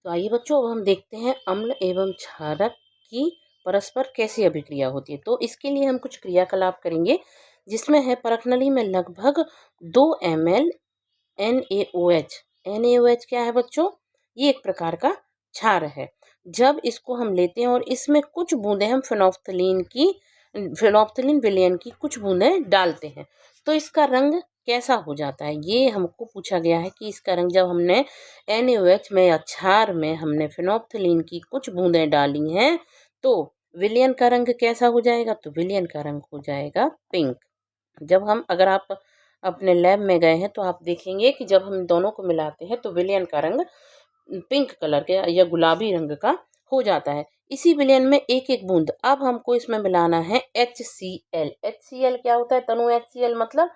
तो आइए बच्चों, अब हम देखते हैं अम्ल एवं क्षारक की परस्पर कैसी अभिक्रिया होती है। तो इसके लिए हम कुछ क्रियाकलाप करेंगे, जिसमें है परखनली में लगभग 2 ml NaOH। NaOH क्या है बच्चों? ये एक प्रकार का क्षार है। जब इसको हम लेते हैं और इसमें कुछ बूंदें हम फिनोप्थलीन विलयन की कुछ बूंदें डालते हैं, तो इसका रंग कैसा हो जाता है? ये हमको पूछा गया है कि इसका रंग, जब हमने NaOH में या क्षार में हमने फिनोप्थलीन की कुछ बूंदें डाली हैं, तो विलयन का रंग कैसा हो जाएगा? तो विलयन का रंग हो जाएगा पिंक। जब हम अगर आप अपने लैब में गए हैं तो आप देखेंगे कि जब हम दोनों को मिलाते हैं तो विलयन का रंग पिंक कलर के या गुलाबी रंग का हो जाता है। इसी विलयन में एक एक बूंद अब हमको इसमें मिलाना है HCl। HCl क्या होता है तनु? HCl मतलब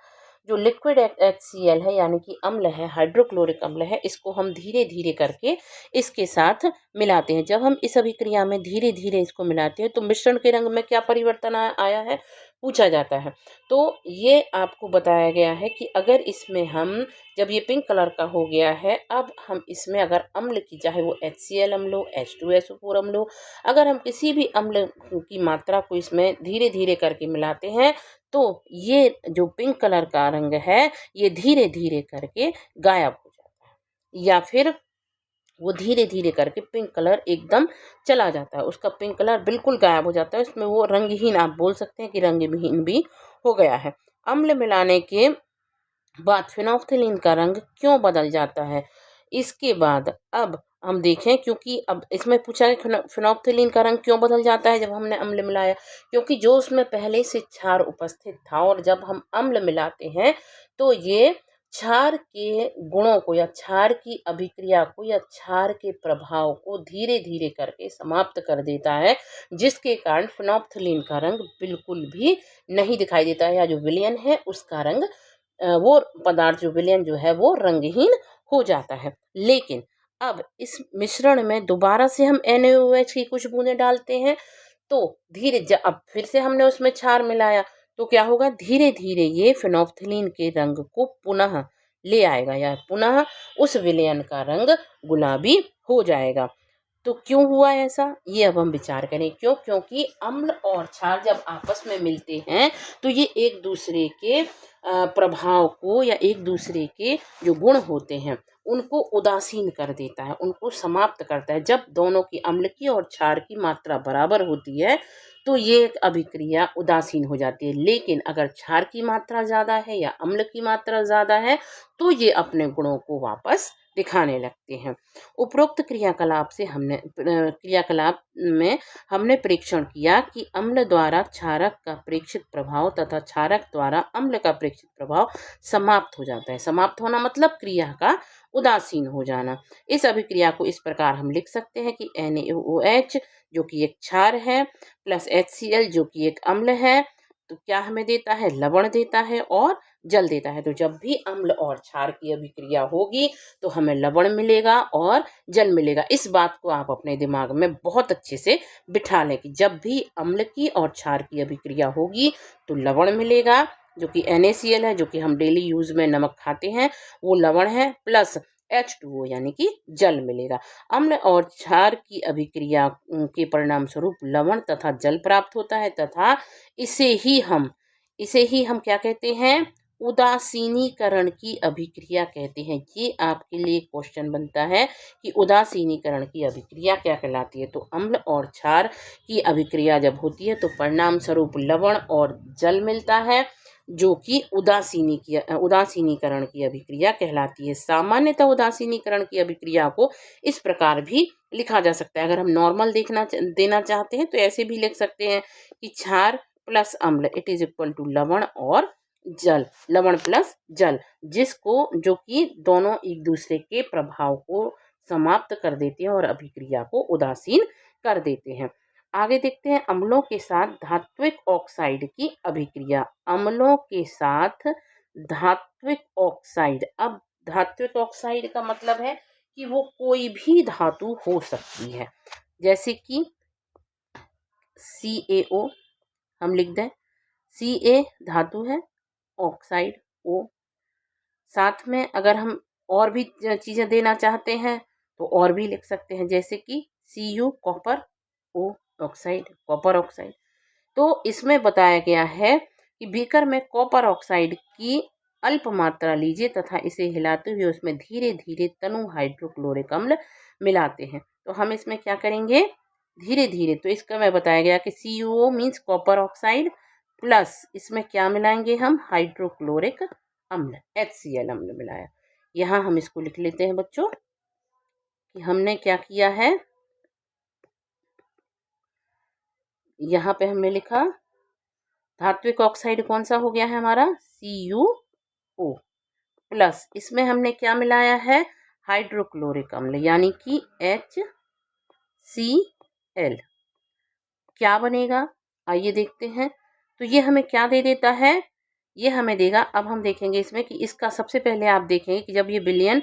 जो लिक्विड HCl है, यानी कि अम्ल है, हाइड्रोक्लोरिक अम्ल है, इसको हम धीरे धीरे करके इसके साथ मिलाते हैं। जब हम इस अभिक्रिया में धीरे धीरे इसको मिलाते हैं तो मिश्रण के रंग में क्या परिवर्तन आया है, पूछा जाता है। तो ये आपको बताया गया है कि अगर इसमें हम, जब ये पिंक कलर का हो गया है, अब हम इसमें अगर अम्ल की, चाहे वो HCl अम्ल हो, H2SO4 अम्ल हो, अगर हम किसी भी अम्ल की मात्रा को इसमें धीरे धीरे करके मिलाते हैं, तो ये जो पिंक कलर का रंग है ये धीरे धीरे करके गायब हो जाता है, या फिर वो धीरे धीरे करके पिंक कलर एकदम चला जाता है, उसका पिंक कलर बिल्कुल गायब हो जाता है, उसमें वो रंगहीन, आप बोल सकते हैं कि रंगहीन भी हो गया है। अम्ल मिलाने के बाद फिनोप्थलीन का रंग क्यों बदल जाता है? इसके बाद अब हम देखें, क्योंकि अब इसमें पूछा है फिनोप्थलीन का रंग क्यों बदल जाता है जब हमने अम्ल मिलाया, क्योंकि जो उसमें पहले से क्षार उपस्थित था और जब हम अम्ल मिलाते हैं तो ये क्षार के गुणों को या क्षार की अभिक्रिया को या क्षार के प्रभाव को धीरे धीरे करके समाप्त कर देता है, जिसके कारण फिनोप्थलीन का रंग बिल्कुल भी नहीं दिखाई देता है, या जो विलयन है उसका रंग, वो पदार्थ जो विलयन जो है वो रंगहीन हो जाता है। लेकिन अब इस मिश्रण में दोबारा से हम NaOH की कुछ बूंदें डालते हैं, तो अब फिर से हमने उसमें क्षार मिलाया, तो क्या होगा, धीरे धीरे ये फिनोप्थलीन के रंग को पुनः ले आएगा, या पुनः उस विलयन का रंग गुलाबी हो जाएगा। तो क्यों हुआ ऐसा, ये अब हम विचार करें। क्योंकि अम्ल और क्षार जब आपस में मिलते हैं तो ये एक दूसरे के प्रभाव को या एक दूसरे के जो गुण होते हैं उनको उदासीन कर देता है, उनको समाप्त करता है। जब दोनों की, अम्ल की और क्षार की मात्रा बराबर होती है तो ये अभिक्रिया उदासीन हो जाती है। लेकिन अगर क्षार की मात्रा ज़्यादा है या अम्ल की मात्रा ज़्यादा है तो ये अपने गुणों को वापस दिखाने लगते हैं। उपरोक्त क्रियाकलाप में हमने परीक्षण किया कि अम्ल द्वारा क्षारक का प्रेक्षित प्रभाव तथा क्षारक द्वारा अम्ल का प्रेक्षित प्रभाव समाप्त हो जाता है। समाप्त होना मतलब क्रिया का उदासीन हो जाना। इस अभिक्रिया को इस प्रकार हम लिख सकते हैं कि NaOH जो कि एक क्षार है प्लस HCl जो कि एक अम्ल है, तो क्या हमें देता है, लवण देता है और जल देता है। तो जब भी अम्ल और क्षार की अभिक्रिया होगी तो हमें लवण मिलेगा और जल मिलेगा। इस बात को आप अपने दिमाग में बहुत अच्छे से बिठा लें कि जब भी अम्ल की और क्षार की अभिक्रिया होगी तो लवण मिलेगा, जो कि NaCl है, जो कि हम डेली यूज में नमक खाते हैं वो लवण है, प्लस H2O यानी कि जल मिलेगा। अम्ल और क्षार की अभिक्रिया के परिणाम स्वरूप लवण तथा जल प्राप्त होता है, तथा इसे ही हम क्या कहते हैं, उदासीनीकरण की अभिक्रिया कहते हैं। ये आपके लिए क्वेश्चन बनता है कि उदासीनीकरण की अभिक्रिया क्या कहलाती है। तो अम्ल और क्षार की अभिक्रिया जब होती है तो परिणाम स्वरूप लवण और जल मिलता है, जो कि उदासीनीकरण की अभिक्रिया कहलाती है। सामान्यतः उदासीनीकरण की अभिक्रिया को इस प्रकार भी लिखा जा सकता है। अगर हम नॉर्मल देना चाहते हैं तो ऐसे भी लिख सकते हैं कि क्षार प्लस अम्ल इट इज इक्वल टू लवण और जल, लवण प्लस जल, जो कि दोनों एक दूसरे के प्रभाव को समाप्त कर देते हैं और अभिक्रिया को उदासीन कर देते हैं। आगे देखते हैं अम्लों के साथ धात्विक ऑक्साइड की अभिक्रिया। अम्लों के साथ धात्विक ऑक्साइड, अब धात्विक ऑक्साइड का मतलब है कि वो कोई भी धातु हो सकती है, जैसे कि CaO हम लिख दें, Ca धातु है, ऑक्साइड O। साथ में अगर हम और भी चीज़ें देना चाहते हैं तो और भी लिख सकते हैं, जैसे कि Cu कॉपर ओ ऑक्साइड, कॉपर ऑक्साइड। तो इसमें बताया गया है कि बीकर में कॉपर ऑक्साइड की अल्प मात्रा लीजिए तथा इसे हिलाते हुए उसमें धीरे धीरे तनु हाइड्रोक्लोरिक अम्ल मिलाते हैं। तो हम इसमें क्या करेंगे, धीरे धीरे। तो इसका मैं बताया गया कि CuO means copper oxide plus इसमें क्या मिलाएंगे हम, हाइड्रोक्लोरिक अम्ल, HCl अम्ल मिलाया। यहाँ हम इसको लिख लेते हैं बच्चों कि हमने क्या किया है, यहाँ पे हमने लिखा धात्विक ऑक्साइड कौन सा हो गया है हमारा, CuO प्लस इसमें हमने क्या मिलाया है, हाइड्रोक्लोरिक अम्ल यानी कि HCl। क्या बनेगा, आइए देखते हैं। तो ये हमें क्या दे देता है, ये हमें देगा, अब हम देखेंगे इसमें कि इसका सबसे पहले आप देखेंगे कि जब ये विलयन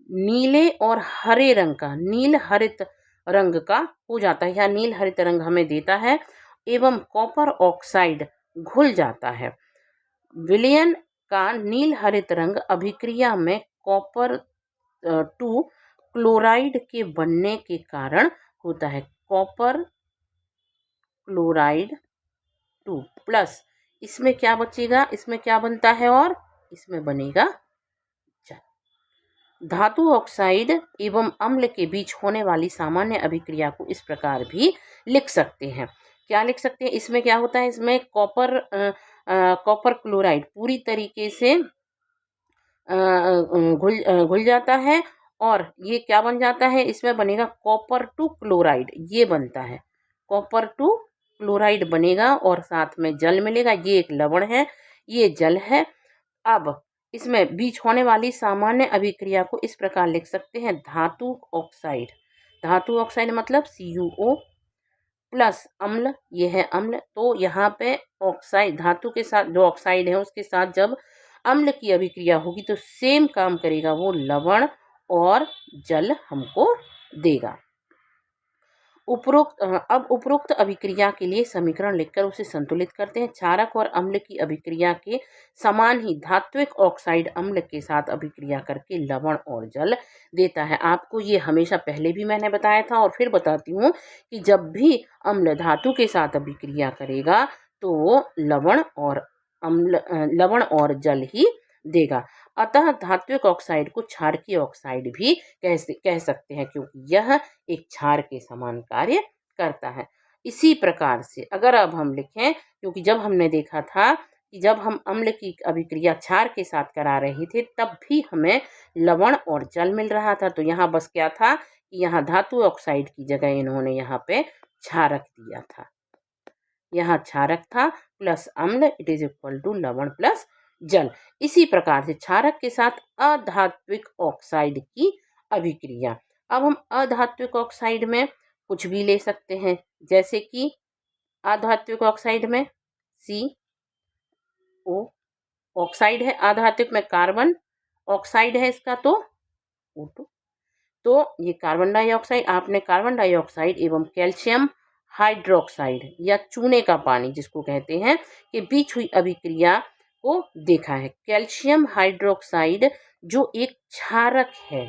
नीले और हरे रंग का, नील हरित रंग का हो जाता है या नील हरित रंग हमें देता है एवं कॉपर ऑक्साइड घुल जाता है। विलयन का नील हरित रंग अभिक्रिया में कॉपर 2 क्लोराइड के बनने के कारण होता है। कॉपर क्लोराइड 2 प्लस इसमें क्या बचेगा, इसमें क्या बनता है और इसमें बनेगा जल। धातु ऑक्साइड एवं अम्ल के बीच होने वाली सामान्य अभिक्रिया को इस प्रकार भी लिख सकते हैं। क्या लिख सकते हैं, इसमें क्या होता है, इसमें कॉपर क्लोराइड पूरी तरीके से घुल जाता है और ये क्या बन जाता है, इसमें बनेगा कॉपर 2 क्लोराइड, ये बनता है कॉपर 2 क्लोराइड बनेगा और साथ में जल मिलेगा। ये एक लवण है, ये जल है। अब इसमें बीच होने वाली सामान्य अभिक्रिया को इस प्रकार लिख सकते हैं, धातु ऑक्साइड, धातु ऑक्साइड मतलब CuO प्लस अम्ल, ये है अम्ल। तो यहाँ पे ऑक्साइड धातु के साथ जो ऑक्साइड है उसके साथ जब अम्ल की अभिक्रिया होगी तो सेम काम करेगा, वो लवण और जल हमको देगा। अब उपरोक्त अभिक्रिया के लिए समीकरण लिखकर उसे संतुलित करते हैं। क्षारक और अम्ल की अभिक्रिया के समान ही धात्विक ऑक्साइड अम्ल के साथ अभिक्रिया करके लवण और जल देता है। आपको ये हमेशा पहले भी मैंने बताया था और फिर बताती हूँ कि जब भी अम्ल धातु के साथ अभिक्रिया करेगा तो लवण और जल ही देगा। अतः धात्विक ऑक्साइड को क्षारकीय ऑक्साइड भी कह सकते हैं क्योंकि यह एक क्षार के समान कार्य करता है। इसी प्रकार से अगर अब हम लिखें, क्योंकि जब हमने देखा था कि जब हम अम्ल की अभिक्रिया क्षार के साथ करा रहे थे तब भी हमें लवण और जल मिल रहा था, तो यहाँ बस क्या था कि यहाँ धातु ऑक्साइड की जगह इन्होंने यहाँ पे क्षारक दिया था, यहाँ क्षारक था प्लस अम्ल इट इज इक्वल टू लवण प्लस जल। इसी प्रकार से क्षारक के साथ अधात्विक ऑक्साइड की अभिक्रिया। अब हम अधात्विक ऑक्साइड में कुछ भी ले सकते हैं, जैसे कि अधात्विक ऑक्साइड में CO ऑक्साइड है, अधात्विक में कार्बन ऑक्साइड है इसका तो O2। तो ये कार्बन डाइऑक्साइड, आपने कार्बन डाइऑक्साइड एवं कैल्शियम हाइड्रोक्साइड या चूने का पानी जिसको कहते हैं कि बीच हुई अभिक्रिया को देखा है। कैल्शियम हाइड्रोक्साइड जो एक क्षारक है,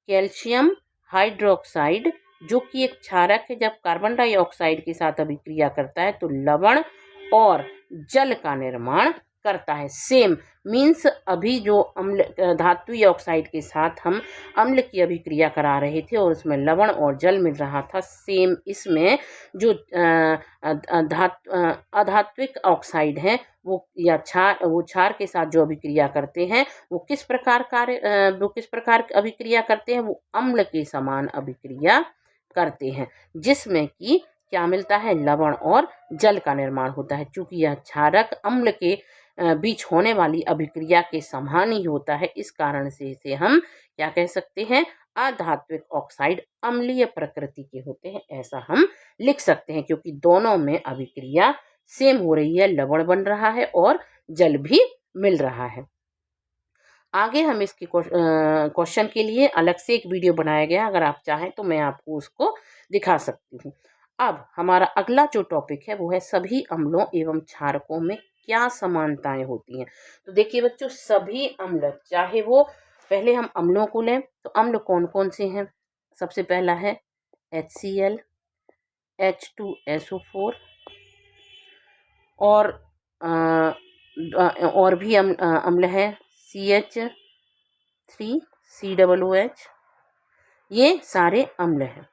कैल्शियम हाइड्रोक्साइड जो कि एक क्षारक है, जब कार्बन डाइऑक्साइड के साथ अभिक्रिया करता है तो लवण और जल का निर्माण करता है। सेम मीन्स अभी जो अम्ल धात्विक ऑक्साइड के साथ हम अम्ल की अभिक्रिया करा रहे थे और उसमें लवण और जल मिल रहा था, सेम इसमें जो अधात्विक ऑक्साइड है वो क्षार के साथ जो अभिक्रिया करते हैं वो किस प्रकार अभिक्रिया करते हैं, वो अम्ल के समान अभिक्रिया करते हैं, जिसमें कि क्या मिलता है, लवण और जल का निर्माण होता है। चूंकि यह क्षारक अम्ल के बीच होने वाली अभिक्रिया के समान ही होता है, इस कारण से इसे हम क्या कह सकते हैं, अधात्विक ऑक्साइड अम्लीय प्रकृति के होते हैं, ऐसा हम लिख सकते हैं क्योंकि दोनों में अभिक्रिया सेम हो रही है, लवण बन रहा है और जल भी मिल रहा है। आगे हम इसके क्वेश्चन के लिए अलग से एक वीडियो बनाया गया, अगर आप चाहें तो मैं आपको उसको दिखा सकती हूँ। अब हमारा अगला जो टॉपिक है वो है सभी अम्लों एवं क्षारकों में क्या समानताएं होती हैं। तो देखिए बच्चों, सभी अम्ल, चाहे वो पहले हम अम्लों को लें तो अम्ल कौन कौन से हैं, सबसे पहला है HCl, H2SO4 और और भी अम्ल है CH3COOH। ये सारे अम्ल हैं।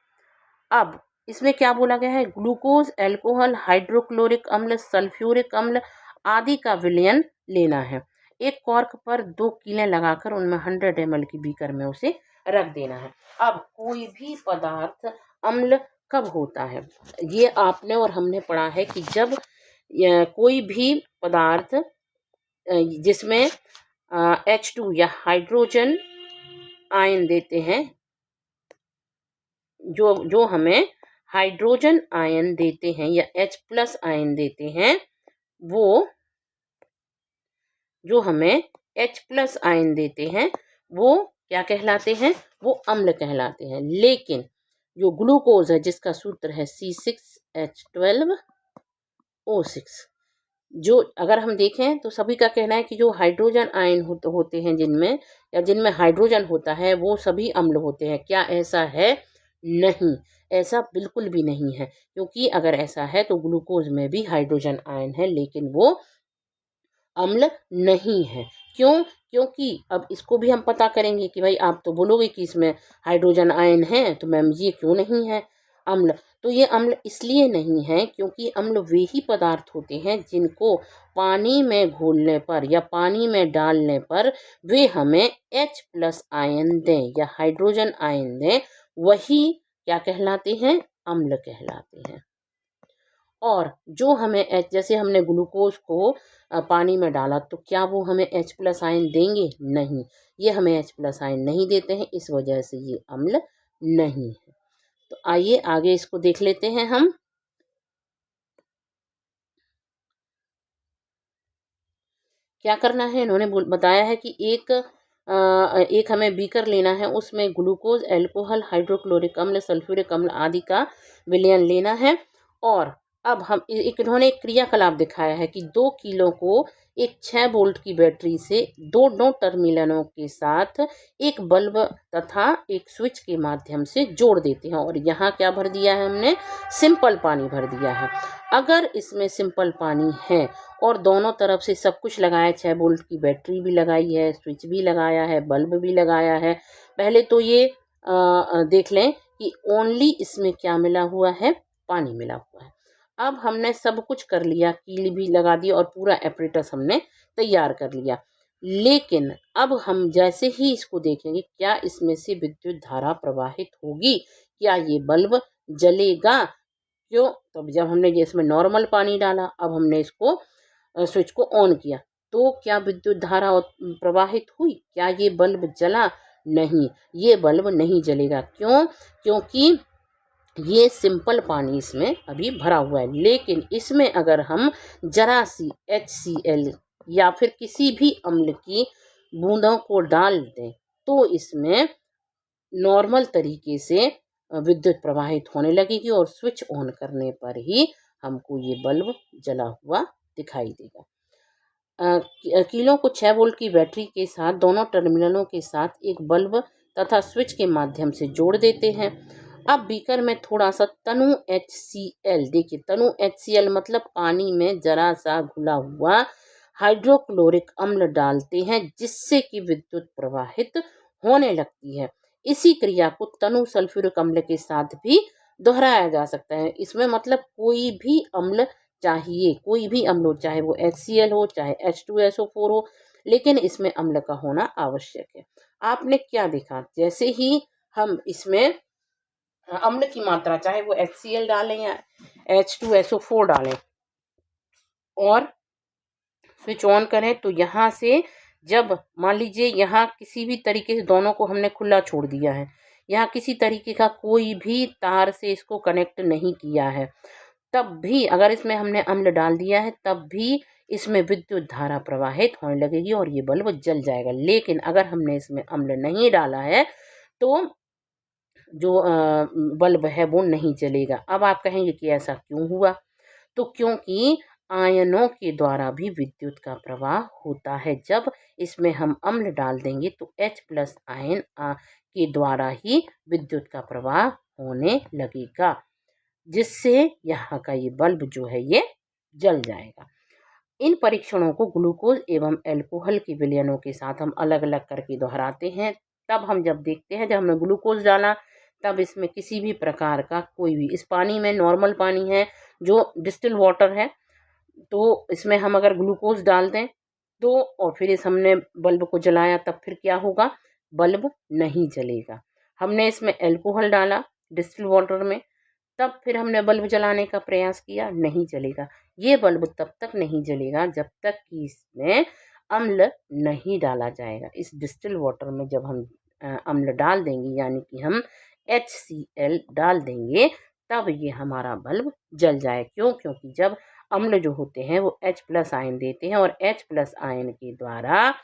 अब इसमें क्या बोला गया है, ग्लूकोज, अल्कोहल, हाइड्रोक्लोरिक अम्ल, सल्फ्यूरिक अम्ल आदि का विलयन लेना है। एक कॉर्क पर 2 कीलें लगाकर उनमें 100 ml की बीकर में उसे रख देना है। अब कोई भी पदार्थ अम्ल कब होता है, ये आपने और हमने पढ़ा है कि जब कोई भी पदार्थ जिसमें H2 या हाइड्रोजन आयन देते हैं, जो हमें हाइड्रोजन आयन देते हैं या H+ आयन देते हैं, वो जो हमें H+ आयन देते हैं वो क्या कहलाते हैं, वो अम्ल कहलाते हैं। लेकिन जो ग्लूकोज है जिसका सूत्र है C6H12O6, जो अगर हम देखें तो सभी का कहना है कि जो हाइड्रोजन आयन होते हैं जिनमें या जिनमें हाइड्रोजन होता है वो सभी अम्ल होते हैं। क्या ऐसा है? नहीं, ऐसा बिल्कुल भी नहीं है, क्योंकि अगर ऐसा है तो ग्लूकोज में भी हाइड्रोजन आयन है लेकिन वो अम्ल नहीं है। क्यों? क्योंकि अब इसको भी हम पता करेंगे कि भाई आप तो बोलोगे कि इसमें हाइड्रोजन आयन है तो मैम ये क्यों नहीं है अम्ल। तो ये अम्ल इसलिए नहीं है क्योंकि अम्ल वे ही पदार्थ होते हैं जिनको पानी में घोलने पर या पानी में डालने पर वे हमें H+ आयन दें या हाइड्रोजन आयन दें, वही क्या कहलाते हैं, अम्ल कहलाते हैं। और जो हमें जैसे हमने ग्लूकोज को पानी में डाला तो क्या वो हमें H+ आयन देंगे? नहीं, ये हमें H+ आयन नहीं देते हैं, इस वजह से ये अम्ल नहीं है। तो आइए आगे इसको देख लेते हैं हम। क्या करना है, इन्होंने बताया है कि एक हमें बीकर लेना है, उसमें ग्लूकोज, अल्कोहल, हाइड्रोक्लोरिक अम्ल, सल्फ्यूरिक अम्ल आदि का विलयन लेना है। और अब हम इन्होंने एक क्रियाकलाप दिखाया है कि 2 किलो को एक 6 वोल्ट की बैटरी से दो टर्मिनलों के साथ एक बल्ब तथा एक स्विच के माध्यम से जोड़ देते हैं। और यहाँ क्या भर दिया है हमने, सिंपल पानी भर दिया है। अगर इसमें सिंपल पानी है और दोनों तरफ से सब कुछ लगाया, 6 वोल्ट की बैटरी भी लगाई है, स्विच भी लगाया है, बल्ब भी लगाया है, पहले तो ये देख लें कि ओनली इसमें क्या मिला हुआ है, पानी मिला हुआ है। अब हमने सब कुछ कर लिया, कील भी लगा दी और पूरा एपरेटस हमने तैयार कर लिया। लेकिन अब हम जैसे ही इसको देखेंगे क्या इसमें से विद्युत धारा प्रवाहित होगी, क्या ये बल्ब जलेगा? क्यों? तो जब हमने इसमें नॉर्मल पानी डाला, अब हमने इसको स्विच को ऑन किया तो क्या विद्युत धारा प्रवाहित हुई? क्या ये बल्ब जला? नहीं, ये बल्ब नहीं जलेगा। क्यों? क्योंकि ये सिंपल पानी इसमें अभी भरा हुआ है। लेकिन इसमें अगर हम जरा सी HCl या फिर किसी भी अम्ल की बूंदों को डाल दें तो इसमें नॉर्मल तरीके से विद्युत प्रवाहित होने लगेगी और स्विच ऑन करने पर ही हमको ये बल्ब जला हुआ दिखाई देगा। कीलों को 6 वोल्ट की बैटरी के साथ दोनों टर्मिनलों के साथ एक बल्ब तथा स्विच के माध्यम से जोड़ देते हैं। अब बीकर में थोड़ा सा तनु HCl, देखिए तनु HCl मतलब पानी में जरा सा घुला हुआ हाइड्रोक्लोरिक अम्ल डालते हैं जिससे कि विद्युत प्रवाहित होने लगती है। इसी क्रिया को तनु सल्फ्यूरिक अम्ल के साथ भी दोहराया जा सकता है। इसमें मतलब कोई भी अम्ल चाहिए, कोई भी अम्ल हो, चाहे वो HCl हो चाहे H2SO4 हो, लेकिन इसमें अम्ल का होना आवश्यक है। आपने क्या देखा, जैसे ही हम इसमें अम्ल की मात्रा चाहे वो HCl डालें या H2SO4 डालें और स्विच ऑन करें तो यहाँ से जब मान लीजिए यहाँ किसी भी तरीके से दोनों को हमने खुला छोड़ दिया है, यहाँ किसी तरीके का कोई भी तार से इसको कनेक्ट नहीं किया है, तब भी अगर इसमें हमने अम्ल डाल दिया है तब भी इसमें विद्युत धारा प्रवाहित होने लगेगी और ये बल्ब जल जाएगा। लेकिन अगर हमने इसमें अम्ल नहीं डाला है तो जो बल्ब है वो नहीं जलेगा। अब आप कहेंगे कि ऐसा क्यों हुआ? तो क्योंकि आयनों के द्वारा भी विद्युत का प्रवाह होता है। जब इसमें हम अम्ल डाल देंगे तो H+ आयन के द्वारा ही विद्युत का प्रवाह होने लगेगा, जिससे यहाँ का ये बल्ब जो है ये जल जाएगा। इन परीक्षणों को ग्लूकोज एवं एल्कोहल के विलयनों के साथ हम अलग अलग करके दोहराते हैं। तब हम जब देखते हैं, जब हमने ग्लूकोज डाला तब इसमें किसी भी प्रकार का कोई भी, इस पानी में नॉर्मल पानी है जो डिस्टिल वाटर है, तो इसमें हम अगर ग्लूकोज डाल दें तो और फिर इस हमने बल्ब को जलाया तब फिर क्या होगा, बल्ब नहीं जलेगा। हमने इसमें एल्कोहल डाला डिस्टिल वाटर में, तब फिर हमने बल्ब जलाने का प्रयास किया, नहीं जलेगा। ये बल्ब तब तक नहीं जलेगा जब तक कि इसमें अम्ल नहीं डाला जाएगा। इस डिस्टिल वाटर में जब हम अम्ल डाल देंगे, यानी कि हम HCl डाल देंगे, तब ये हमारा बल्ब जल जाए। क्यों? क्योंकि जब अम्ल जो होते हैं वो H+ आयन देते हैं और H+ आयन के द्वारा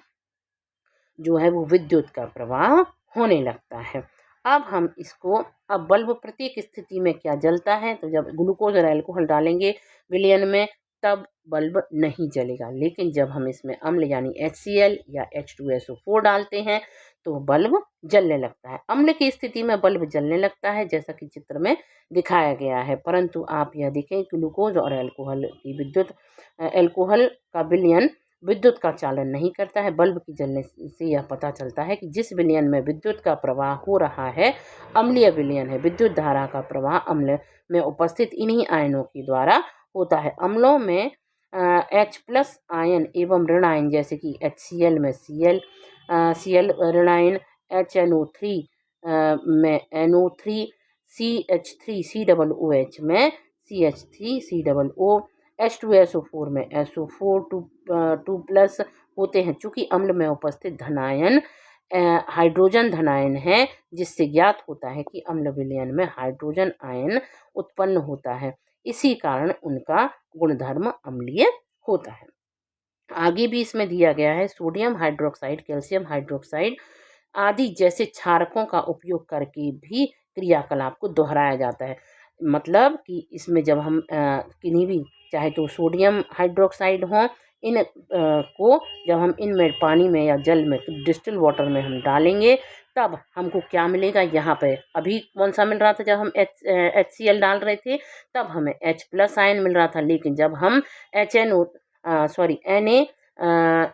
जो है वो विद्युत का प्रवाह होने लगता है। अब बल्ब प्रत्येक स्थिति में क्या जलता है, तो जब ग्लूकोज और एल्कोहल डालेंगे विलयन में तब बल्ब नहीं जलेगा, लेकिन जब हम इसमें अम्ल यानी HCl या H2SO4 डालते हैं तो बल्ब जलने लगता है। अम्ल की स्थिति में बल्ब जलने लगता है जैसा कि चित्र में दिखाया गया है, परंतु आप यह देखें ग्लूकोज और एल्कोहल का विलयन विद्युत का चालन नहीं करता है। बल्ब की जलने से यह पता चलता है कि जिस विलयन में विद्युत का प्रवाह हो रहा है अम्लीय विलयन है। विद्युत धारा का प्रवाह अम्ल में उपस्थित इन्हीं आयनों के द्वारा होता है। अम्लों में H+ आयन एवं ऋण आयन, जैसे कि HCl में Cl ऋण आयन, HNO3 में NO3, CH3 COOH में CH3 COO, H2SO4 में SO4 2+ होते हैं। चूँकि अम्ल में उपस्थित धनायन हाइड्रोजन धनायन है, जिससे ज्ञात होता है कि अम्ल विलयन में हाइड्रोजन आयन उत्पन्न होता है, इसी कारण उनका गुणधर्म अम्लीय होता है। आगे भी इसमें दिया गया है सोडियम हाइड्रोक्साइड, कैल्शियम हाइड्रोक्साइड आदि जैसे क्षारकों का उपयोग करके भी क्रियाकलाप को दोहराया जाता है। मतलब कि इसमें जब हम किन्हीं भी, चाहे तो सोडियम हाइड्रोक्साइड हो, इन को जब हम इनमें पानी में या जल में डिस्टिल वाटर में हम डालेंगे तब हमको क्या मिलेगा, यहाँ पे अभी कौन सा मिल रहा था, जब हम HCl डाल रहे थे तब हमें H+ आयन मिल रहा था, लेकिन जब हम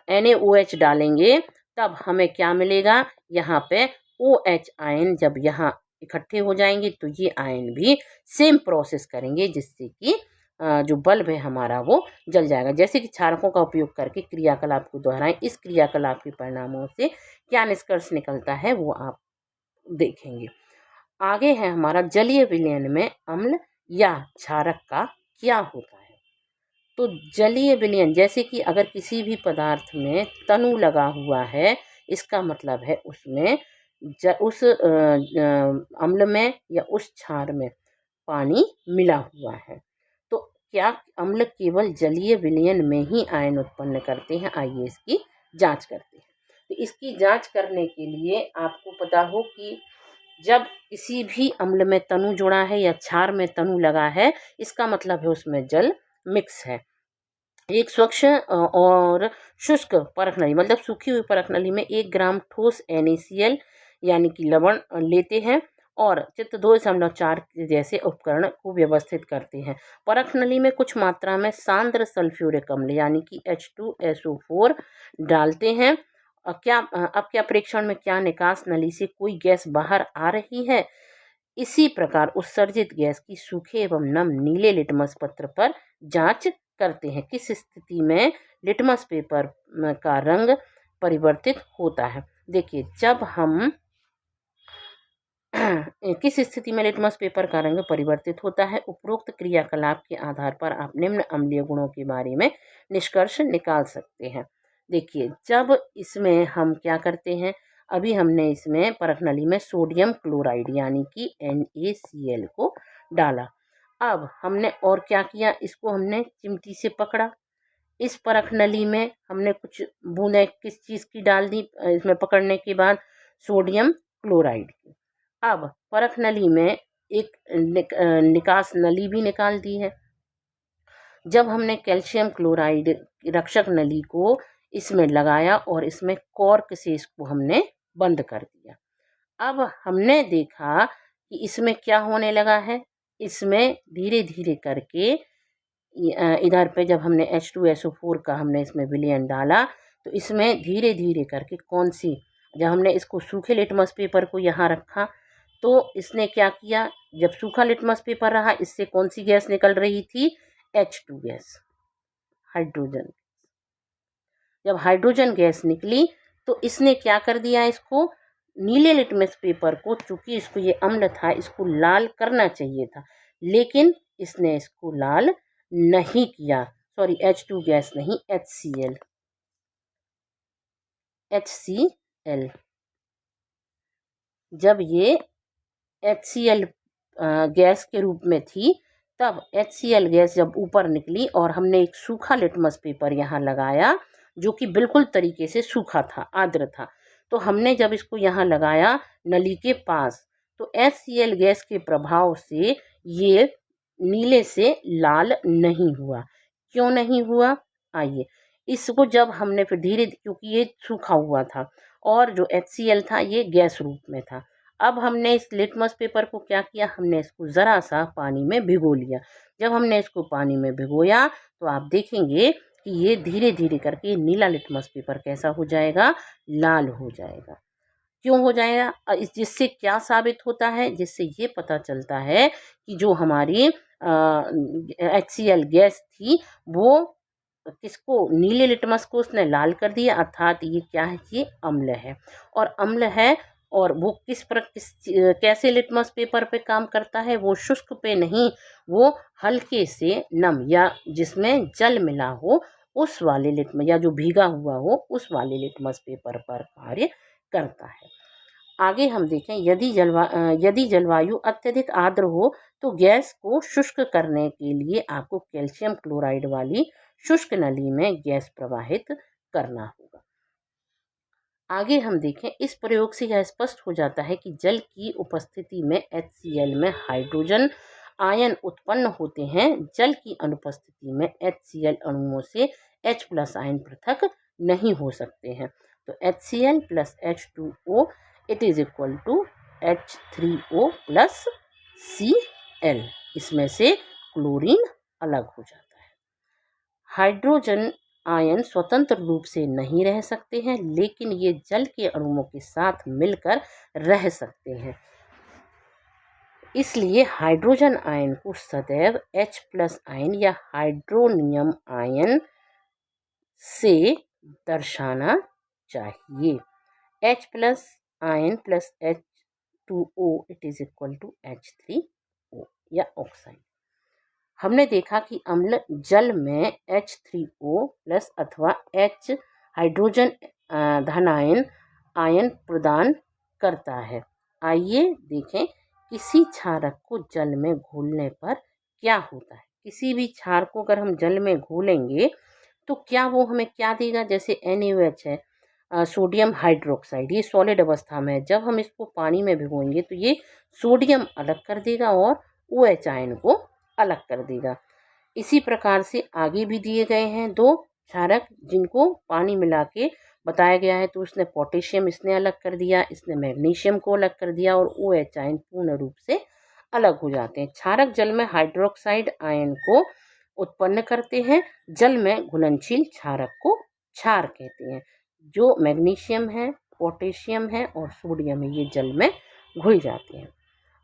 NaOH डालेंगे तब हमें क्या मिलेगा, यहाँ पे OH आयन जब यहाँ इकट्ठे हो जाएंगे तो ये आयन भी सेम प्रोसेस करेंगे, जिससे कि जो बल्ब है हमारा वो जल जाएगा। जैसे कि क्षारकों का उपयोग करके क्रियाकलाप को दोहराएं, इस क्रियाकलाप के परिणामों से क्या निष्कर्ष निकलता है वो आप देखेंगे। आगे है हमारा जलीय विलयन में अम्ल या क्षारक का क्या होता है। तो जलीय विलयन, जैसे कि अगर किसी भी पदार्थ में तनु लगा हुआ है, इसका मतलब है उसमें उस अम्ल में या उस क्षार में पानी मिला हुआ है। तो क्या अम्ल केवल जलीय विलयन में ही आयन उत्पन्न करते हैं? आइए इसकी जांच करते हैं। तो इसकी जांच करने के लिए आपको पता हो कि जब किसी भी अम्ल में तनु जुड़ा है या क्षार में तनु लगा है, इसका मतलब है उसमें जल मिक्स है। एक स्वच्छ और शुष्क परख नली, मतलब सूखी हुई परख नली में 1 ग्राम ठोस NaCl यानी कि लवण लेते हैं और चित्र 2.4 जैसे उपकरण को व्यवस्थित करते हैं। परख नली में कुछ मात्रा में सांद्र सल्फ्यूरिक अम्ल यानी कि H2SO4 डालते हैं। अब क्या परीक्षण में क्या निकास नली से कोई गैस बाहर आ रही है? इसी प्रकार उत्सर्जित गैस की सूखे एवं नम नीले लिटमस पत्र पर जांच करते हैं। किस स्थिति में लिटमस पेपर का रंग परिवर्तित होता है? देखिए, जब हम किस स्थिति में लिटमस पेपर का रंग परिवर्तित होता है? उपरोक्त क्रियाकलाप के आधार पर आप निम्न अम्लीय गुणों के बारे में निष्कर्ष निकाल सकते हैं। देखिए, जब इसमें हम क्या करते हैं, अभी हमने इसमें परख नली में सोडियम क्लोराइड यानी कि NaCl को डाला। अब हमने और क्या किया, इसको हमने चिमटी से पकड़ा। इस परख नली में हमने कुछ बूंदें किस चीज़ की डाल दी इसमें पकड़ने के बाद? सोडियम क्लोराइड की। अब परख नली में एक निकास नली भी निकाल दी है। जब हमने कैल्शियम क्लोराइड रक्षक नली को इसमें लगाया और इसमें कॉर्क से इसको हमने बंद कर दिया। अब हमने देखा कि इसमें क्या होने लगा है, इसमें धीरे धीरे करके इधर पे जब हमने H2SO4 का हमने इसमें विलयन डाला तो इसमें धीरे धीरे करके कौन सी, जब हमने इसको सूखे लिटमस पेपर को यहाँ रखा तो इसने क्या किया, जब सूखा लिटमस पेपर रहा इससे कौन सी गैस निकल रही थी, H2 गैस, हाइड्रोजन। जब हाइड्रोजन गैस निकली तो इसने क्या कर दिया, इसको नीले लिटमस पेपर को, चूंकि इसको ये अम्ल था इसको लाल करना चाहिए था लेकिन इसने इसको लाल नहीं किया, सॉरी H2 गैस नहीं, HCl। जब ये HCl गैस के रूप में थी तब HCl गैस जब ऊपर निकली और हमने एक सूखा लिटमस पेपर यहाँ लगाया जो कि बिल्कुल तरीके से सूखा था, आर्द्र था, तो हमने जब इसको यहाँ लगाया नली के पास तो HCl गैस के प्रभाव से ये नीले से लाल नहीं हुआ। क्यों नहीं हुआ, आइए इसको जब हमने फिर धीरे, क्योंकि ये सूखा हुआ था और जो HCl था ये गैस रूप में था। अब हमने इस लिटमस पेपर को क्या किया, हमने इसको ज़रा सा पानी में भिगो लिया। जब हमने इसको पानी में भिगोया तो आप देखेंगे कि ये धीरे धीरे करके नीला लिटमस पेपर कैसा हो जाएगा, लाल हो जाएगा। क्यों हो जाएगा, जिससे क्या साबित होता है, जिससे ये पता चलता है कि जो हमारी HCl गैस थी वो किसको, नीले लिटमस को उसने लाल कर दिया, अर्थात ये क्या है, ये अम्ल है। और अम्ल है और वो किस कैसे लिटमस पेपर पे काम करता है, वो शुष्क पे नहीं, वो हल्के से नम या जिसमें जल मिला हो उस वाले लिटमस, या जो भीगा हुआ हो उस वाले लिटमस पेपर पर कार्य करता है। आगे हम देखें, यदि जलवायु अत्यधिक आर्द्र हो तो गैस को शुष्क करने के लिए आपको कैल्शियम क्लोराइड वाली शुष्क नली में गैस प्रवाहित करना होगा। आगे हम देखें, इस प्रयोग से यह स्पष्ट हो जाता है कि जल की उपस्थिति में HCl में हाइड्रोजन आयन उत्पन्न होते हैं, जल की अनुपस्थिति में HCl अणुओं से H+ आयन पृथक नहीं हो सकते हैं। तो HCl + H2O it is equal to H3O + Cl, इसमें से क्लोरीन अलग हो जाता है। हाइड्रोजन आयन स्वतंत्र रूप से नहीं रह सकते हैं लेकिन ये जल के अणुओं के साथ मिलकर रह सकते हैं, इसलिए हाइड्रोजन आयन को सदैव H+ आयन या हाइड्रोनियम आयन से दर्शाना चाहिए। H+ आयन + H2O it is equal to H3O या ऑक्साइड। हमने देखा कि अम्ल जल में H3O+ अथवा H हाइड्रोजन धन आयन प्रदान करता है। आइए देखें, किसी क्षारक को जल में घोलने पर क्या होता है। किसी भी क्षार को अगर हम जल में घोलेंगे तो क्या वो हमें क्या देगा, जैसे NaOH है, सोडियम हाइड्रोक्साइड, ये सॉलिड अवस्था में है। जब हम इसको पानी में भिगोएंगे तो ये सोडियम अलग कर देगा और OH आयन को अलग कर देगा। इसी प्रकार से आगे भी दिए गए हैं दो क्षारक जिनको पानी मिला के बताया गया है, तो उसने पोटेशियम इसने अलग कर दिया, इसने मैग्नीशियम को अलग कर दिया और OH आयन पूर्ण रूप से अलग हो जाते हैं। क्षारक जल में हाइड्रोक्साइड आयन को उत्पन्न करते हैं, जल में घुलनशील क्षारक को क्षार कहते हैं। जो मैग्नीशियम है, पोटेशियम है और सोडियम है, ये जल में घुल जाते हैं।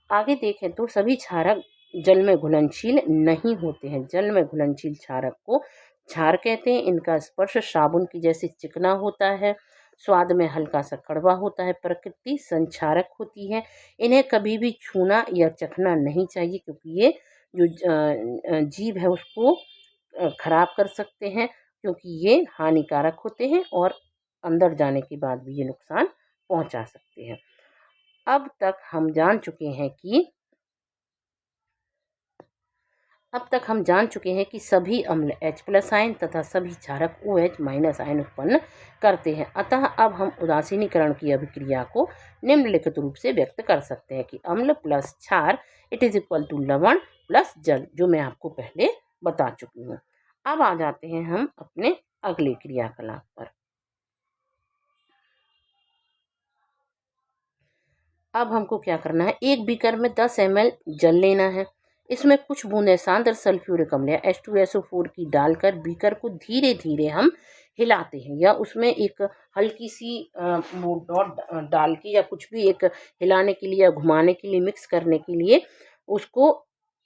आगे देखें तो सभी क्षारक जल में घुलनशील नहीं होते हैं। जल में घुलनशील क्षारक को क्षार कहते हैं। इनका स्पर्श साबुन की जैसे चिकना होता है, स्वाद में हल्का सा कड़वा होता है, प्रकृति संक्षारक होती है। इन्हें कभी भी छूना या चखना नहीं चाहिए क्योंकि ये जो जीभ है उसको खराब कर सकते हैं, क्योंकि ये हानिकारक होते हैं और अंदर जाने के बाद भी ये नुकसान पहुंचा सकते हैं। अब तक हम जान चुके हैं कि सभी अम्ल H+ आयन तथा सभी क्षारक OH- आयन उत्पन्न करते हैं। अतः अब हम उदासीनीकरण की अभिक्रिया को निम्नलिखित रूप से व्यक्त कर सकते हैं कि अम्ल प्लस क्षार इट इज इक्वल टू लवण प्लस जल, जो मैं आपको पहले बता चुकी हूँ। अब आ जाते हैं हम अपने अगले क्रियाकलाप पर। अब हमको क्या करना है, एक बीकर में 10 ml जल लेना है। इसमें कुछ बूंदें सांद्र सल्फ्यूरिक अम्ल या H2SO4 की डालकर बीकर को धीरे धीरे हम हिलाते हैं, या उसमें एक हल्की सी वो डॉट डाल के या कुछ भी एक हिलाने के लिए या घुमाने के लिए, मिक्स करने के लिए उसको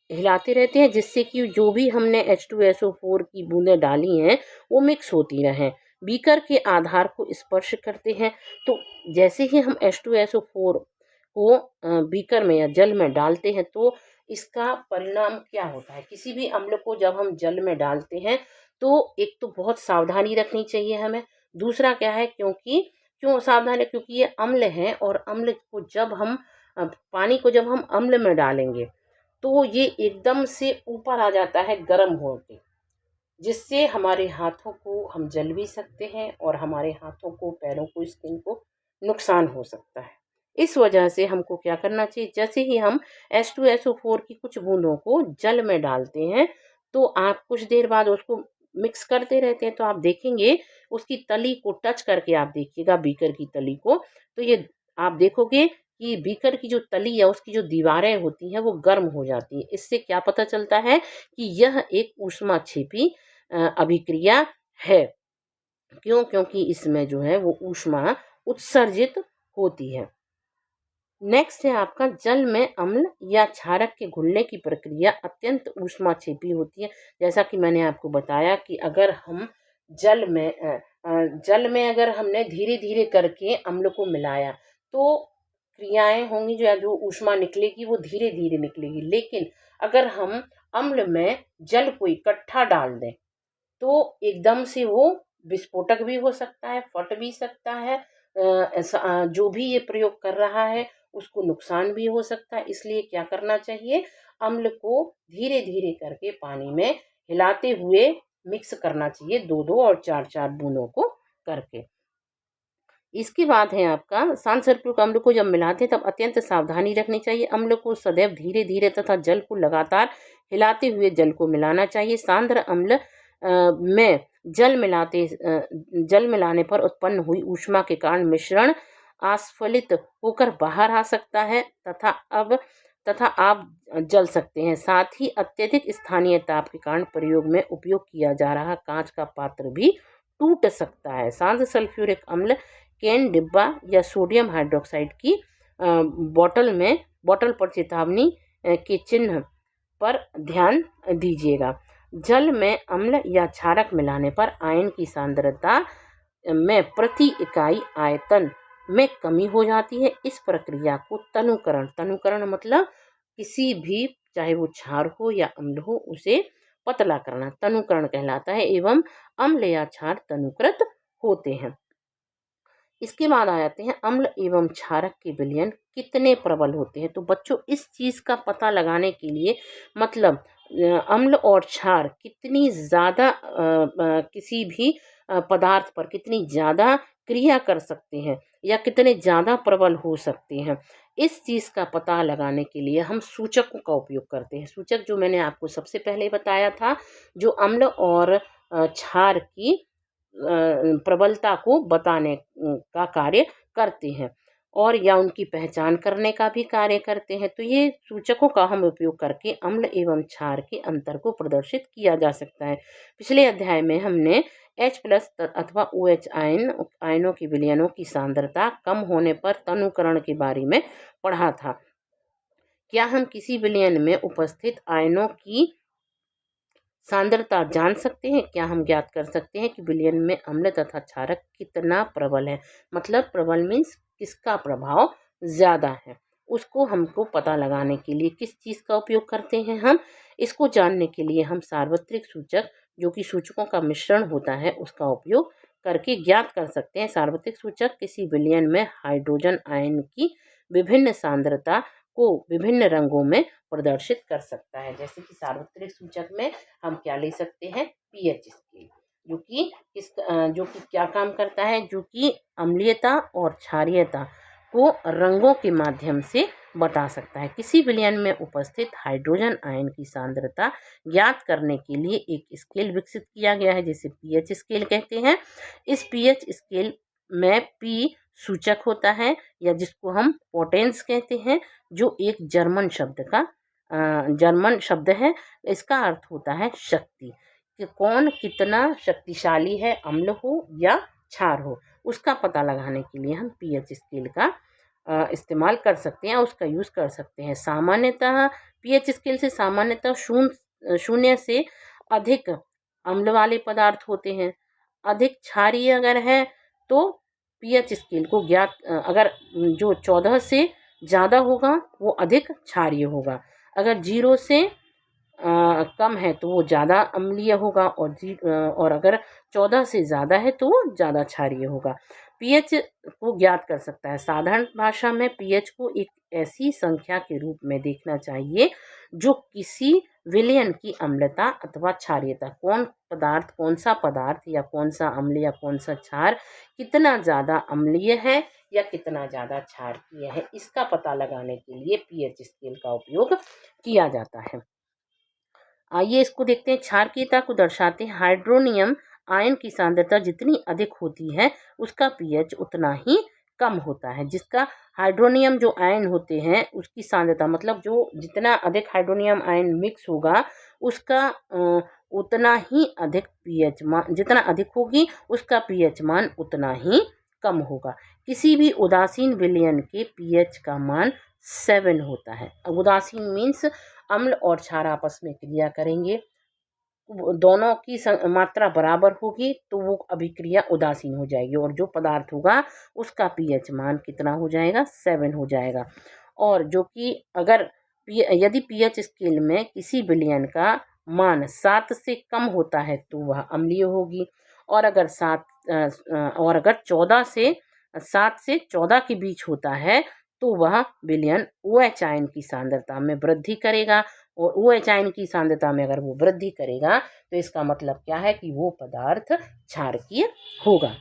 हिलाते रहते हैं, जिससे कि जो भी हमने H2SO4 की बूंदें डाली हैं वो मिक्स होती रहें। बीकर के आधार को स्पर्श करते हैं, तो जैसे ही हम H2SO4 को बीकर में या जल में डालते हैं तो इसका परिणाम क्या होता है। किसी भी अम्ल को जब हम जल में डालते हैं तो एक तो बहुत सावधानी रखनी चाहिए हमें। दूसरा क्या है, क्यों सावधानी, क्योंकि ये अम्ल है और अम्ल को जब हम पानी को जब हम अम्ल में डालेंगे तो ये एकदम से ऊपर आ जाता है गर्म होके, जिससे हमारे हाथों को हम जल भी सकते हैं और हमारे हाथों को, पैरों को, स्किन को नुकसान हो सकता है। इस वजह से हमको क्या करना चाहिए, जैसे ही हम H2SO4 की कुछ बूंदों को जल में डालते हैं तो आप कुछ देर बाद उसको मिक्स करते रहते हैं, तो आप देखेंगे उसकी तली को टच करके आप देखिएगा बीकर की तली को, तो ये आप देखोगे कि बीकर की जो तली है उसकी जो दीवारें होती हैं वो गर्म हो जाती है। इससे क्या पता चलता है कि यह एक ऊष्माक्षेपी अभिक्रिया है। क्योंकि इसमें जो है वो ऊष्मा उत्सर्जित होती है। नेक्स्ट है आपका, जल में अम्ल या क्षारक के घुलने की प्रक्रिया अत्यंत ऊष्माक्षेपी होती है। जैसा कि मैंने आपको बताया कि अगर हम जल में अगर हमने धीरे धीरे करके अम्ल को मिलाया तो क्रियाएं होंगी, जो ऊष्मा निकलेगी वो धीरे धीरे निकलेगी। लेकिन अगर हम अम्ल में जल को इकट्ठा डाल दें तो एकदम से वो विस्फोटक भी हो सकता है, फट भी सकता है, जो भी ये प्रयोग कर रहा है उसको नुकसान भी हो सकता है। इसलिए क्या करना चाहिए, अम्ल को धीरे धीरे करके पानी में हिलाते हुए मिक्स करना चाहिए, 2-2 और 4-4 बूंदों को करके। इसके बाद है आपका, सांद्र सल्फ्यूरिक अम्ल को जब मिलाते हैं तब अत्यंत सावधानी रखनी चाहिए। अम्ल को सदैव धीरे धीरे तथा जल को लगातार हिलाते हुए जल को मिलाना चाहिए। सांद्र अम्ल में जल मिलाने पर उत्पन्न हुई ऊष्मा के कारण मिश्रण आस्फलित होकर बाहर आ सकता है तथा आप जल सकते हैं। साथ ही अत्यधिक स्थानीय ताप के कारण प्रयोग में उपयोग किया जा रहा कांच का पात्र भी टूट सकता है। सांद्र सल्फ्यूरिक अम्ल कैन, डिब्बा या सोडियम हाइड्रोक्साइड की बोतल पर चेतावनी के चिन्ह पर ध्यान दीजिएगा। जल में अम्ल या क्षारक मिलाने पर आयन की सांद्रता में प्रति इकाई आयतन में कमी हो जाती है। इस प्रक्रिया को तनुकरण मतलब किसी भी, चाहे वो क्षार हो या अम्ल हो, उसे पतला करना तनुकरण कहलाता है, एवं अम्ल या क्षार तनुकृत होते हैं। इसके बाद आ जाते हैं, अम्ल एवं क्षारक के विलयन कितने प्रबल होते हैं। तो बच्चों, इस चीज़ का पता लगाने के लिए, मतलब अम्ल और क्षार कितनी ज़्यादा किसी भी पदार्थ पर कितनी ज़्यादा क्रिया कर सकते हैं या कितने ज़्यादा प्रबल हो सकते हैं, इस चीज़ का पता लगाने के लिए हम सूचकों का उपयोग करते हैं। सूचक जो मैंने आपको सबसे पहले बताया था, जो अम्ल और क्षार की प्रबलता को बताने का कार्य करते हैं और या उनकी पहचान करने का भी कार्य करते हैं। तो ये सूचकों का हम उपयोग करके अम्ल एवं क्षार के अंतर को प्रदर्शित किया जा सकता है। पिछले अध्याय में हमने H+ अथवा OH आयनों के विलयनों की सांद्रता कम होने पर तनुकरण के बारे में पढ़ा था। क्या हम किसी विलयन में उपस्थित आयनों की सांद्रता जान सकते हैं? क्या हम ज्ञात कर सकते हैं कि विलयन में अम्ल तथा क्षारक कितना प्रबल है? मतलब प्रबल मीन्स किसका प्रभाव ज़्यादा है, उसको हमको पता लगाने के लिए किस चीज़ का उपयोग करते हैं हम? इसको जानने के लिए हम सार्वत्रिक सूचक, जो कि सूचकों का मिश्रण होता है, उसका उपयोग करके ज्ञात कर सकते हैं। सार्वत्रिक सूचक किसी विलयन में हाइड्रोजन आयन की विभिन्न सांद्रता को विभिन्न रंगों में प्रदर्शित कर सकता है। जैसे कि सार्वत्रिक सूचक में हम क्या ले सकते हैं, पीएच स्केल, जो कि क्या काम करता है, जो कि अम्लीयता और क्षारीयता को रंगों के माध्यम से बता सकता है। किसी विलयन में उपस्थित हाइड्रोजन आयन की सांद्रता ज्ञात करने के लिए एक स्केल विकसित किया गया है, जिसे पीएच स्केल कहते हैं। इस पीएच स्केल में पी सूचक होता है, या जिसको हम पोटेंस कहते हैं, जो एक जर्मन शब्द है। इसका अर्थ होता है शक्ति, कि कौन कितना शक्तिशाली है, अम्ल हो या क्षार हो। उसका पता लगाने के लिए हम पीएच स्केल का इस्तेमाल कर सकते हैं, उसका यूज़ कर सकते हैं। सामान्यतः पीएच स्केल से सामान्यतः शून्य से अधिक अम्ल वाले पदार्थ होते हैं। अधिक क्षारीय अगर है तो पीएच स्केल को अगर जो 14 से ज़्यादा होगा वो अधिक क्षारीय होगा। अगर 0 से कम है तो वो ज़्यादा अम्लीय होगा, और अगर 14 से ज़्यादा है तो वो ज़्यादा क्षारीय होगा। पीएच को ज्ञात कर सकता है। साधारण भाषा में पीएच को एक ऐसी संख्या के रूप में देखना चाहिए जो किसी विलयन की अम्लता अथवा क्षारीयता, कौन सा पदार्थ या कौन सा अम्ल या कौन सा क्षार कितना ज़्यादा अम्लीय है या कितना ज़्यादा क्षारीय है, इसका पता लगाने के लिए पीएच स्केल का उपयोग किया जाता है। आइए इसको देखते हैं। क्षारकीयता को दर्शाते हैं। हाइड्रोनियम आयन की सांद्रता जितनी अधिक होती है उसका पीएच उतना ही कम होता है। जिसका हाइड्रोनियम जो आयन होते हैं उसकी सांद्रता, मतलब जो जितना अधिक हाइड्रोनियम आयन मिक्स होगा उसका उतना ही अधिक पीएच मान, जितना अधिक होगी उसका पीएच मान उतना ही कम होगा। किसी भी उदासीन विलयन के पीएच का मान 7 होता है। उदासीन मीन्स अम्ल और क्षार आपस में क्रिया करेंगे, दोनों की मात्रा बराबर होगी तो वो अभिक्रिया उदासीन हो जाएगी, और जो पदार्थ होगा उसका पीएच मान कितना हो जाएगा, 7 हो जाएगा। और जो कि अगर यदि पीएच स्केल में किसी विलयन का मान 7 से कम होता है तो वह अम्लीय होगी, और अगर 14 से 7 से 14 के बीच होता है तो वह विलयन OH आयन की सांद्रता में वृद्धि करेगा, और OH आयन की सांद्रता में अगर वो वृद्धि करेगा तो इसका मतलब क्या है कि वो पदार्थ क्षारकीय होगा,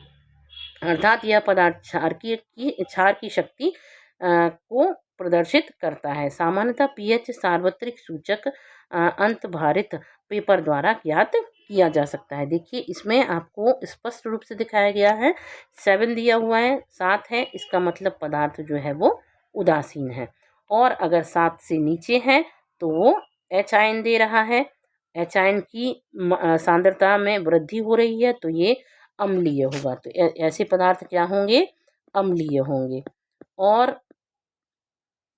अर्थात यह पदार्थ क्षार की शक्ति को प्रदर्शित करता है। सामान्यतः पीएच सार्वत्रिक सूचक अंतर्भारित पेपर द्वारा ज्ञात किया जा सकता है। देखिए इसमें आपको स्पष्ट रूप से दिखाया गया है, 7 दिया हुआ है, 7 है, इसका मतलब पदार्थ जो है वो उदासीन है। और अगर 7 से नीचे है तो वो H आयन दे रहा है, H आयन की सांद्रता में वृद्धि हो रही है तो ये अम्लीय होगा। तो ऐसे पदार्थ क्या होंगे, अम्लीय होंगे। और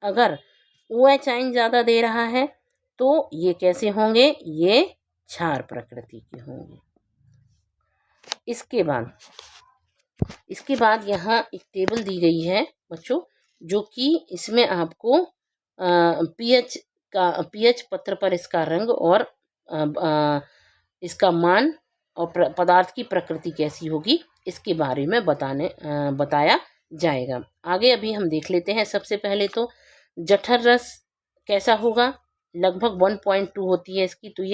अगर OH आयन ज़्यादा दे रहा है तो ये कैसे होंगे, ये क्षार प्रकृति के होंगे। इसके बाद यहाँ एक टेबल दी गई है बच्चों, जो कि इसमें आपको पीएच पत्र पर इसका रंग और इसका मान और पदार्थ की प्रकृति कैसी होगी इसके बारे में बताया जाएगा। आगे अभी हम देख लेते हैं। सबसे पहले तो जठर रस कैसा होगा, लगभग 1.2 होती है इसकी। तो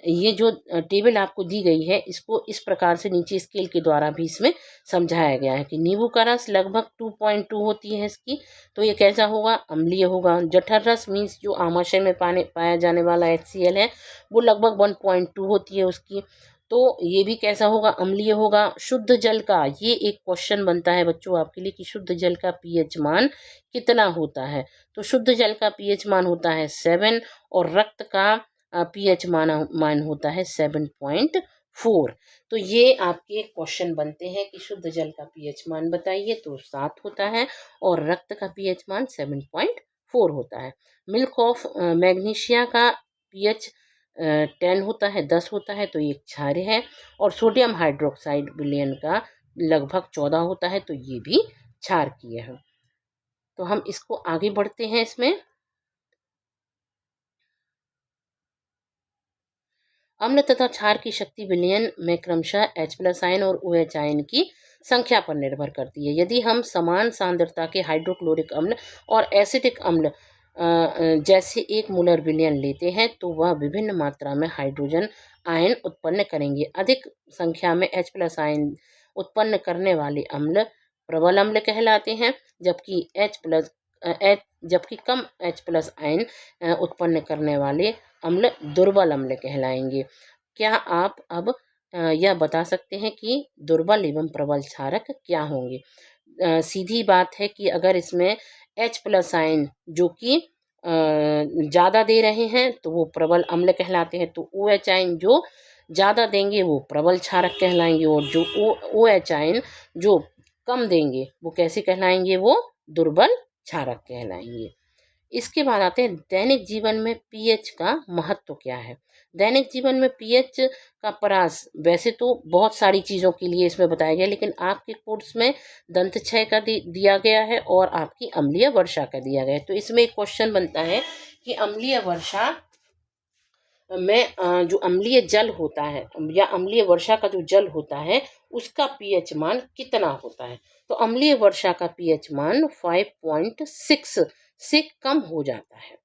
ये जो टेबल आपको दी गई है इसको इस प्रकार से नीचे स्केल के द्वारा भी इसमें समझाया गया है कि नींबू का रस लगभग 2.2 होती है इसकी, तो ये कैसा होगा, अम्लीय होगा। जठर रस मीन्स जो आमाशय में पाया जाने वाला HCl है वो लगभग 1.2 होती है उसकी, तो ये भी कैसा होगा, अम्लीय होगा। शुद्ध जल का ये एक क्वेश्चन बनता है बच्चों आपके लिए कि शुद्ध जल का पीएच मान कितना होता है। तो शुद्ध जल का पीएच मान होता है 7, और रक्त का पीएच मान होता है 7.4। तो ये आपके क्वेश्चन बनते हैं कि शुद्ध जल का पीएच मान बताइए, तो 7 होता है, और रक्त का पीएच मान 7.4 होता है। मिल्क ऑफ मैग्नीशिया का पीएच 10 होता है, 10 होता है, तो ये क्षारीय है। और सोडियम हाइड्रोक्साइड विलयन का लगभग 14 होता है, तो ये भी क्षारकीय है। तो हम इसको आगे बढ़ते हैं। इसमें अम्ल तथा क्षार की शक्ति विलयन में क्रमशः H+ आयन और OH आयन की संख्या पर निर्भर करती है। यदि हम समान सांद्रता के हाइड्रोक्लोरिक अम्ल और एसिटिक अम्ल जैसे 1 मोलर विलयन लेते हैं तो वह विभिन्न मात्रा में हाइड्रोजन आयन उत्पन्न करेंगे। अधिक संख्या में H+ आयन उत्पन्न करने वाले अम्ल प्रबल अम्ल कहलाते हैं, जबकि कम H+ आयन उत्पन्न करने वाले अम्ल दुर्बल अम्ल कहलाएंगे। क्या आप अब यह बता सकते हैं कि दुर्बल एवं प्रबल क्षारक क्या होंगे। सीधी बात है कि अगर इसमें H+ आयन जो कि ज़्यादा दे रहे हैं तो वो प्रबल अम्ल कहलाते हैं, तो OH आयन जो ज़्यादा देंगे वो प्रबल क्षारक कहलाएंगे, और जो OH आयन जो कम देंगे वो कैसे कहलाएंगे, वो दुर्बल क्षारक कहलाएंगे। इसके बाद आते हैं दैनिक जीवन में पीएच का महत्व क्या है। दैनिक जीवन में पीएच का परास वैसे तो बहुत सारी चीज़ों के लिए इसमें बताया गया, लेकिन आपके कोर्स में दंत क्षय का दिया गया है और आपकी अम्लीय वर्षा का दिया गया है। तो इसमें एक क्वेश्चन बनता है कि अम्लीय वर्षा में जो अम्लीय जल होता है या अम्लीय वर्षा का जो जल होता है उसका पीएच मान कितना होता है। तो अम्लीय वर्षा का पीएच मान 5.6 से कम हो जाता है।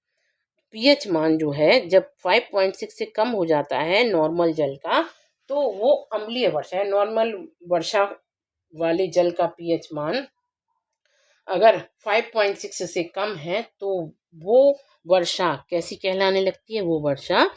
पीएच मान जो है जब 5.6 से कम हो जाता है नॉर्मल जल का, तो वो अम्लीय वर्षा है। नॉर्मल वर्षा वाले जल का पीएच मान अगर 5.6 से कम है तो वो वर्षा कैसी कहलाने लगती है, वो वर्षा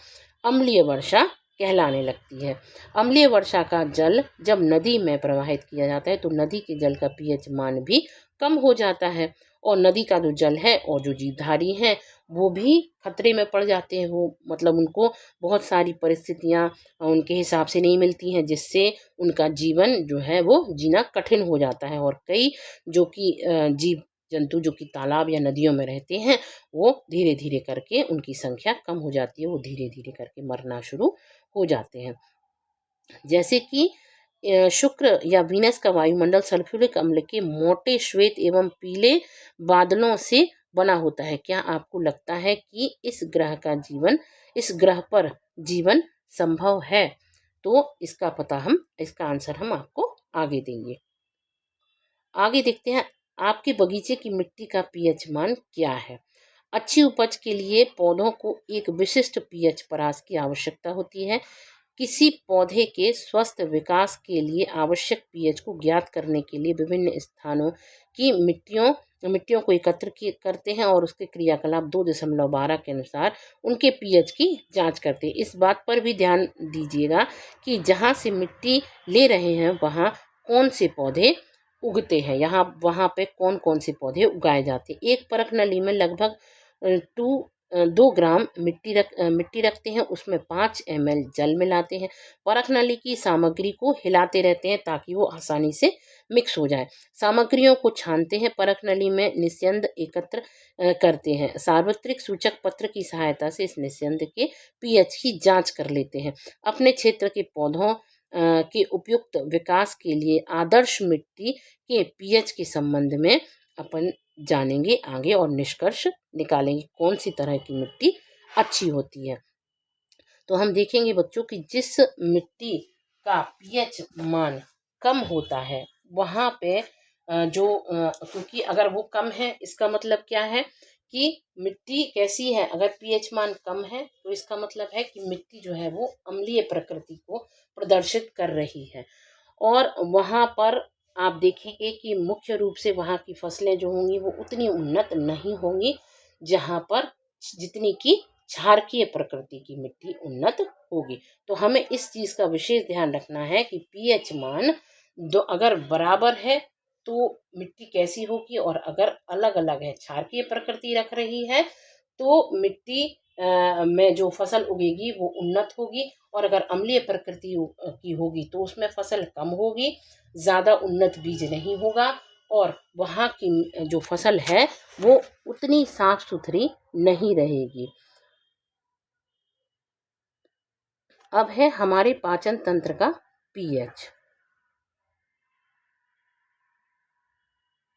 अम्लीय वर्षा कहलाने लगती है। अम्लीय वर्षा का जल जब नदी में प्रवाहित किया जाता है तो नदी के जल का पीएच मान भी कम हो जाता है, और नदी का जो जल है और जो जीवधारी हैं वो भी खतरे में पड़ जाते हैं। वो मतलब उनको बहुत सारी परिस्थितियाँ उनके हिसाब से नहीं मिलती हैं, जिससे उनका जीवन जो है वो जीना कठिन हो जाता है, और कई जो कि जीव जंतु जो कि तालाब या नदियों में रहते हैं वो धीरे धीरे करके उनकी संख्या कम हो जाती है, वो धीरे धीरे करके मरना शुरू हो जाते हैं। जैसे कि शुक्र या वीनस का वायुमंडल सल्फ्यूरिक अम्ल के मोटे श्वेत एवं पीले बादलों से बना होता है। क्या आपको लगता है कि इस ग्रह पर जीवन संभव है? तो इसका आंसर हम आपको आगे देंगे। आगे देखते हैं आपके बगीचे की मिट्टी का पीएच मान क्या है। अच्छी उपज के लिए पौधों को एक विशिष्ट पीएच परास की आवश्यकता होती है। किसी पौधे के स्वस्थ विकास के लिए आवश्यक पीएच को ज्ञात करने के लिए विभिन्न स्थानों की मिट्टियों को एकत्र करते हैं और उसके क्रियाकलाप 2.12 के अनुसार उनके पीएच की जांच करते हैं। इस बात पर भी ध्यान दीजिएगा कि जहां से मिट्टी ले रहे हैं वहां कौन से पौधे उगते हैं, वहां पे कौन कौन से पौधे उगाए जाते हैं। एक परख नली में लगभग 2 ग्राम मिट्टी रखते हैं, उसमें 5 ml जल मिलाते हैं। परख नली की सामग्री को हिलाते रहते हैं ताकि वो आसानी से मिक्स हो जाए। सामग्रियों को छानते हैं, परख नली में निस्यंद एकत्र करते हैं। सार्वत्रिक सूचक पत्र की सहायता से इस निस्यंद के पीएच की जांच कर लेते हैं। अपने क्षेत्र के पौधों के उपयुक्त विकास के लिए आदर्श मिट्टी के पीएच के संबंध में अपन जानेंगे आगे और निष्कर्ष निकालेंगे कौन सी तरह की मिट्टी अच्छी होती है। तो हम देखेंगे बच्चों कि जिस मिट्टी का पीएच मान कम होता है वहाँ पे क्योंकि अगर वो कम है इसका मतलब क्या है कि मिट्टी कैसी है। अगर पीएच मान कम है तो इसका मतलब है कि मिट्टी जो है वो अम्लीय प्रकृति को प्रदर्शित कर रही है, और वहाँ पर आप देखेंगे कि मुख्य रूप से वहाँ की फसलें जो होंगी वो उतनी उन्नत नहीं होंगी जहाँ पर जितनी की क्षारकीय प्रकृति की मिट्टी उन्नत होगी। तो हमें इस चीज़ का विशेष ध्यान रखना है कि पीएच मान अगर बराबर है तो मिट्टी कैसी होगी, और अगर अलग अलग है क्षारकीय प्रकृति रख रही है तो मिट्टी में जो फसल उगेगी वो उन्नत होगी, और अगर अम्लीय प्रकृति की होगी तो उसमें फसल कम होगी, ज़्यादा उन्नत बीज नहीं होगा, और वहाँ की जो फसल है वो उतनी साफ सुथरी नहीं रहेगी। अब है हमारे पाचन तंत्र का पीएच।